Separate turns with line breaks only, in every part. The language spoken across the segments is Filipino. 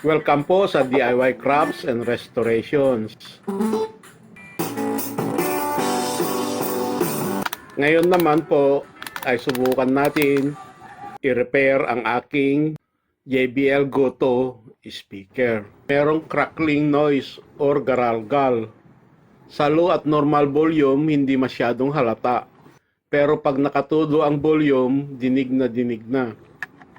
Welcome po sa DIY Crafts and Restorations. Ngayon naman po ay subukan natin i-repair ang aking JBL Goto speaker. Merong crackling noise or garalgal. Sa low at normal volume, hindi masyadong halata. Pero pag nakatudo ang volume, dinig na dinig na.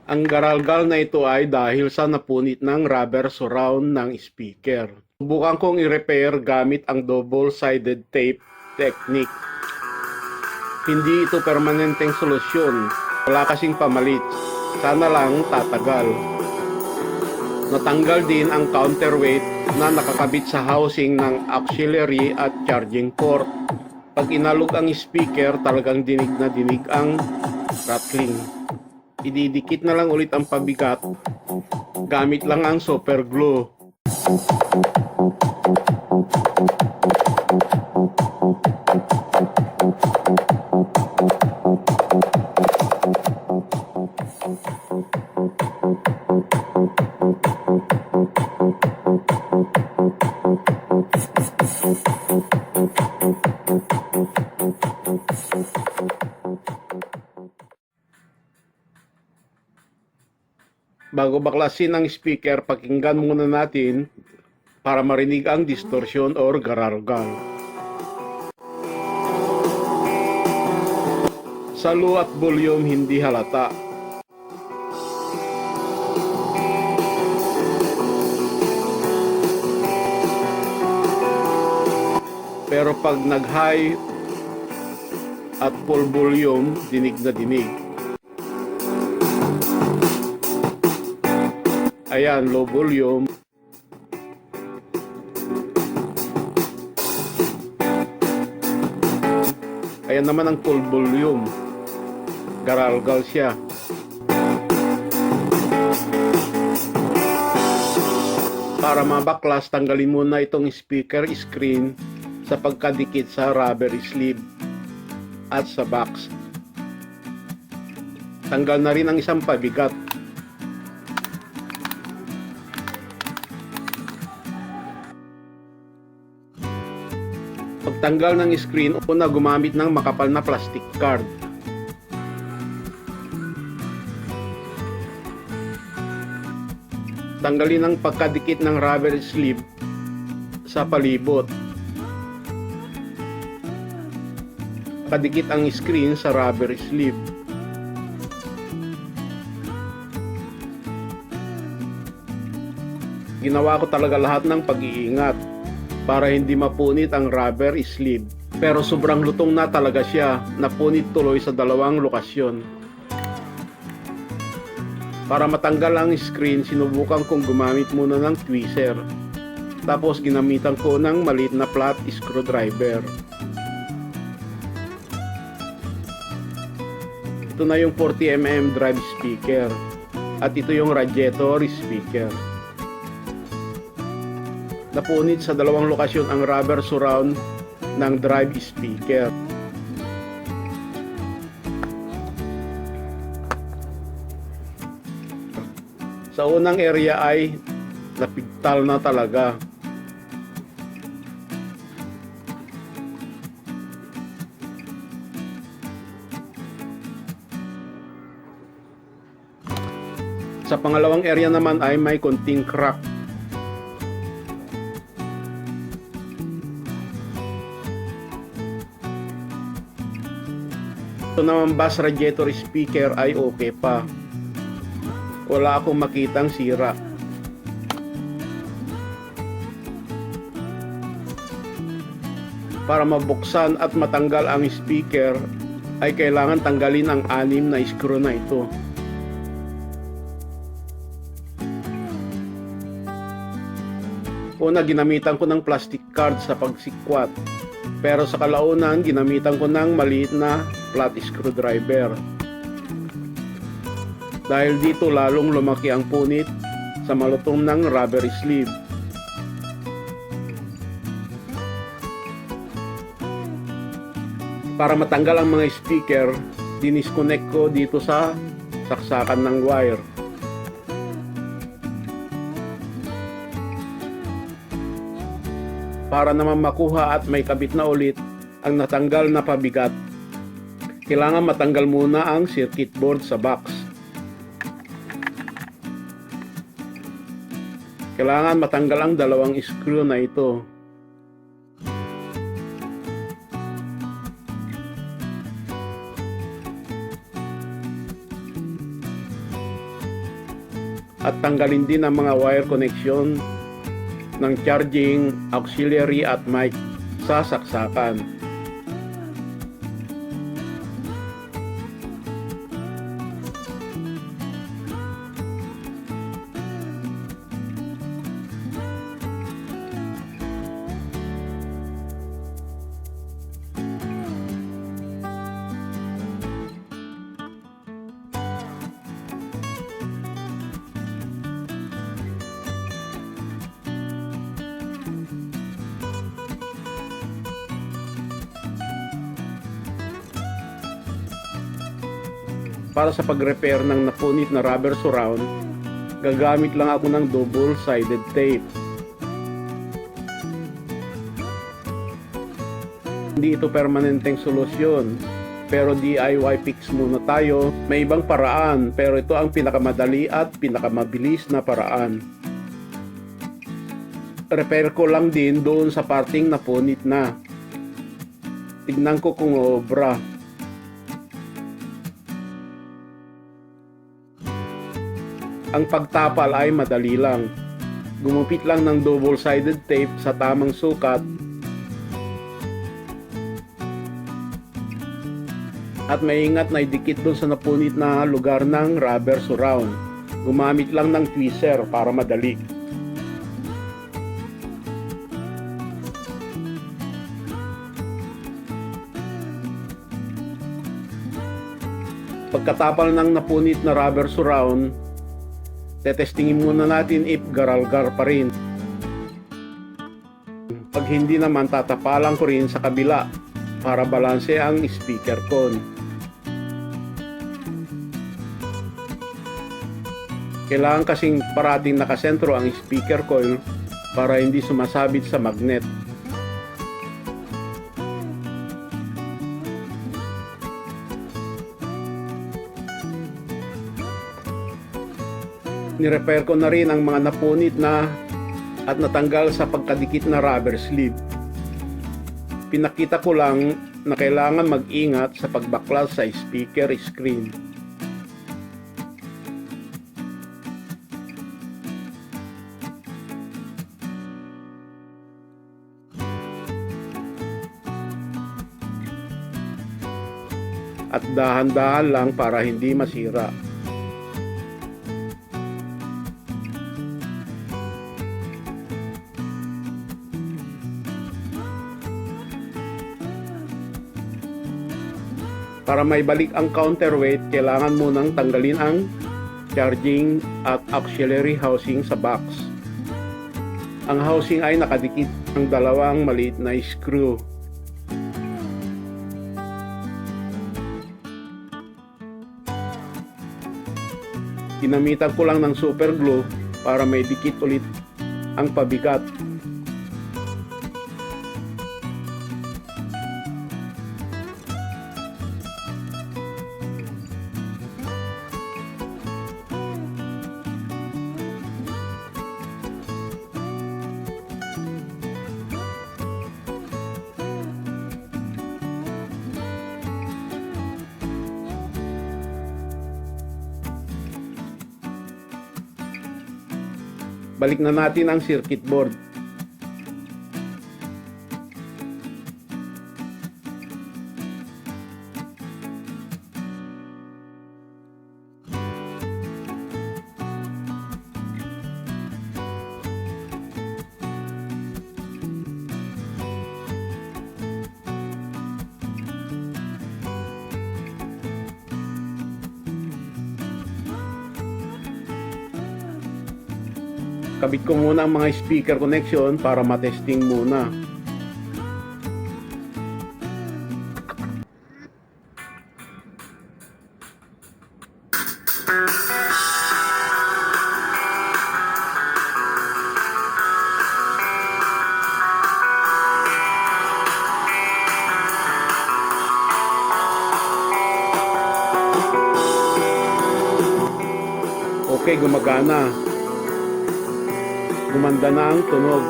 Ang garalgal na ito ay dahil sa napunit ng rubber surround ng speaker. Subukan kong i-repair gamit ang double-sided tape technique. Hindi ito permanenteng solusyon. Wala kasing pamalit. Sana lang tatagal. Natanggal din ang counterweight na nakakabit sa housing ng auxiliary at charging port. Pag inalog ang speaker, talagang dinig na dinig ang rattling. Ididikit na lang ulit ang pabigat. Gamit lang ang super glue. Bago baklasin ang speaker, pakinggan muna natin para marinig ang distortion or garargal. Sa low at volume, hindi halata. Pero pag nag-high at full volume, dinig na dinig. Ayan, low volume. Ayan naman ang full volume. Garalgal siya. Para mabaklas, tanggalin muna itong speaker screen sa pagkadikit sa rubber sleeve at sa box. Tanggal na rin ang isang pabigat. Pagtanggal ng screen, una gumamit ng makapal na plastic card. Tanggalin ang pagkadikit ng rubber sleeve sa palibot. Kadikit ang screen sa rubber sleeve. Ginawa ko talaga lahat ng pag-iingat para hindi mapunit ang rubber sleeve. Pero sobrang lutong na talaga siya, napunit tuloy sa dalawang lokasyon. Para matanggal ang screen, sinubukan kong gumamit muna ng tweezer. Tapos ginamitan ko ng maliit na flat screwdriver. Ito na yung 40mm drive speaker. At ito yung radiator speaker. Napunit sa dalawang lokasyon ang rubber surround ng drive speaker. Sa unang area ay napigtal na talaga. Sa pangalawang area naman ay may konting crack. Ito naman bass radiator speaker ay okay pa. Wala akong makitang sira. Para mabuksan at matanggal ang speaker ay kailangan tanggalin ang 6 na screw na ito. Una, ginamitan ko ng plastic card sa pagsikwat. Pero sa kalaunan, ginamitan ko ng maliit na flat screwdriver. Dahil dito lalong lumaki ang punit sa malutong ng rubber sleeve. Para matanggal ang mga speaker, dinisconnect ko dito sa saksakan ng wire. Para naman makuha at may kabit na ulit ang natanggal na pabigat, kailangan matanggal muna ang circuit board sa box. Kailangan matanggal ang dalawang screw na ito. At tanggalin din ang mga wire connection ng charging, auxiliary at mic sa saksakan. Para sa pag-repair ng napunit na rubber surround, gagamit lang ako ng double-sided tape. Hindi ito permanenteng solusyon, pero DIY fix muna tayo. May ibang paraan, pero ito ang pinakamadali at pinakamabilis na paraan. Repair ko lang din doon sa parting napunit na. Tignan ko kung obra. Ang pagtapal ay madali lang. Gumupit lang ng double-sided tape sa tamang sukat at maingat na idikit doon sa napunit na lugar ng rubber surround. Gumamit lang ng tweezer para madali. Pagkatapal ng napunit na rubber surround, tetestingin muna natin if garalgar pa rin. Pag hindi naman, tatapalan ko rin sa kabila para balanse ang speaker con. Kailangan kasing parating nakasentro ang speaker coil para hindi sumasabit sa magnet. Nirepair ko na rin ang mga napunit na at natanggal sa pagkadikit na rubber sleeve. Pinakita ko lang na kailangan mag-ingat sa pagbaklas sa speaker screen. At dahan-dahan lang para hindi masira. Para may balik ang counterweight, kailangan munang tanggalin ang charging at auxiliary housing sa box. Ang housing ay nakadikit ng dalawang maliit na screw. Ginamitan ko lang ng super glue para may dikit ulit ang pabigat. Balik na natin ang circuit board. Kabit ko muna ang mga speaker connection para matesting muna. Okay, gumagana. Gumanda na ang tunog.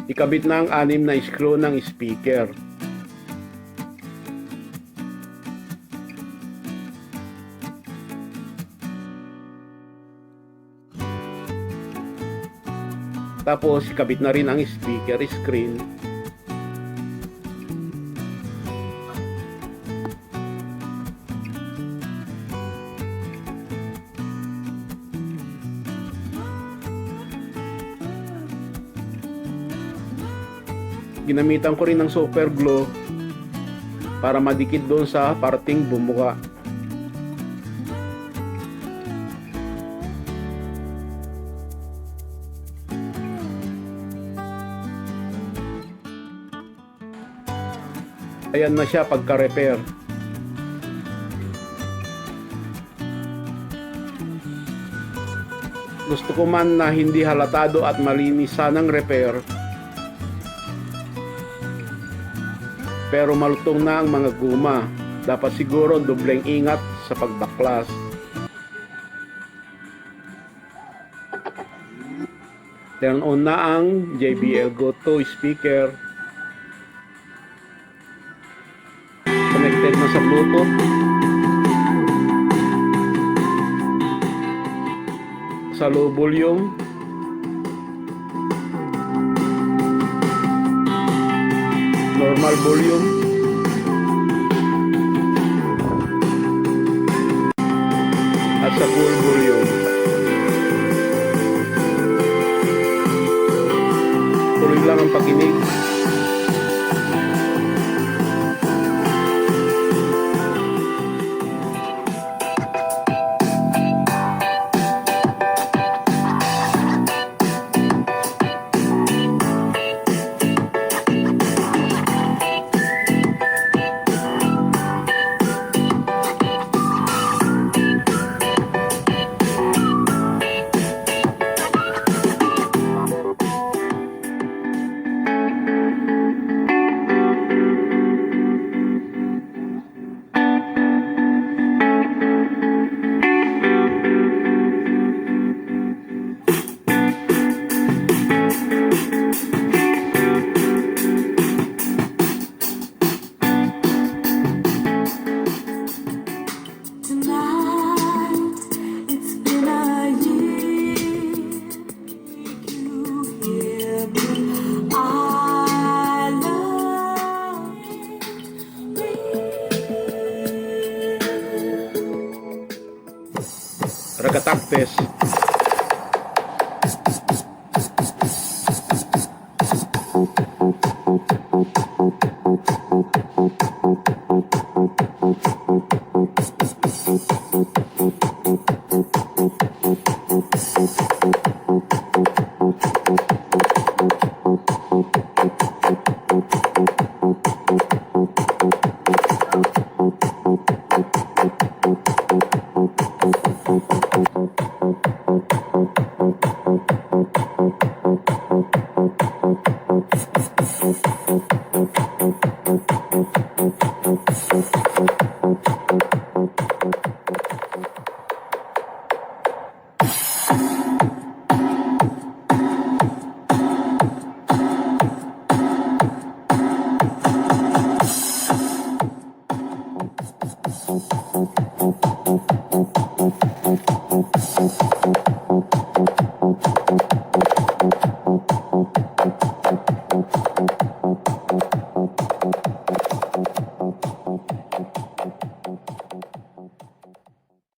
Ikabit na ang 6 na screw ng speaker. Tapos, ikabit na rin ang speaker screen. Ginamitan ko rin ng super glue para madikit doon sa parting bumuka. Ayan na siya pagka-repair. Gusto ko man na hindi halatado at malinis sanang repair, pero malutong na ang mga guma. Dapat siguro dobleng ingat sa pagbaklas. Turn on na ang JBL Go 2 speaker. Connected na sa Bluetooth. Sa low volume. Normal volume. At sa full volume. Tuloy lang ang pakinig. Ragatak test.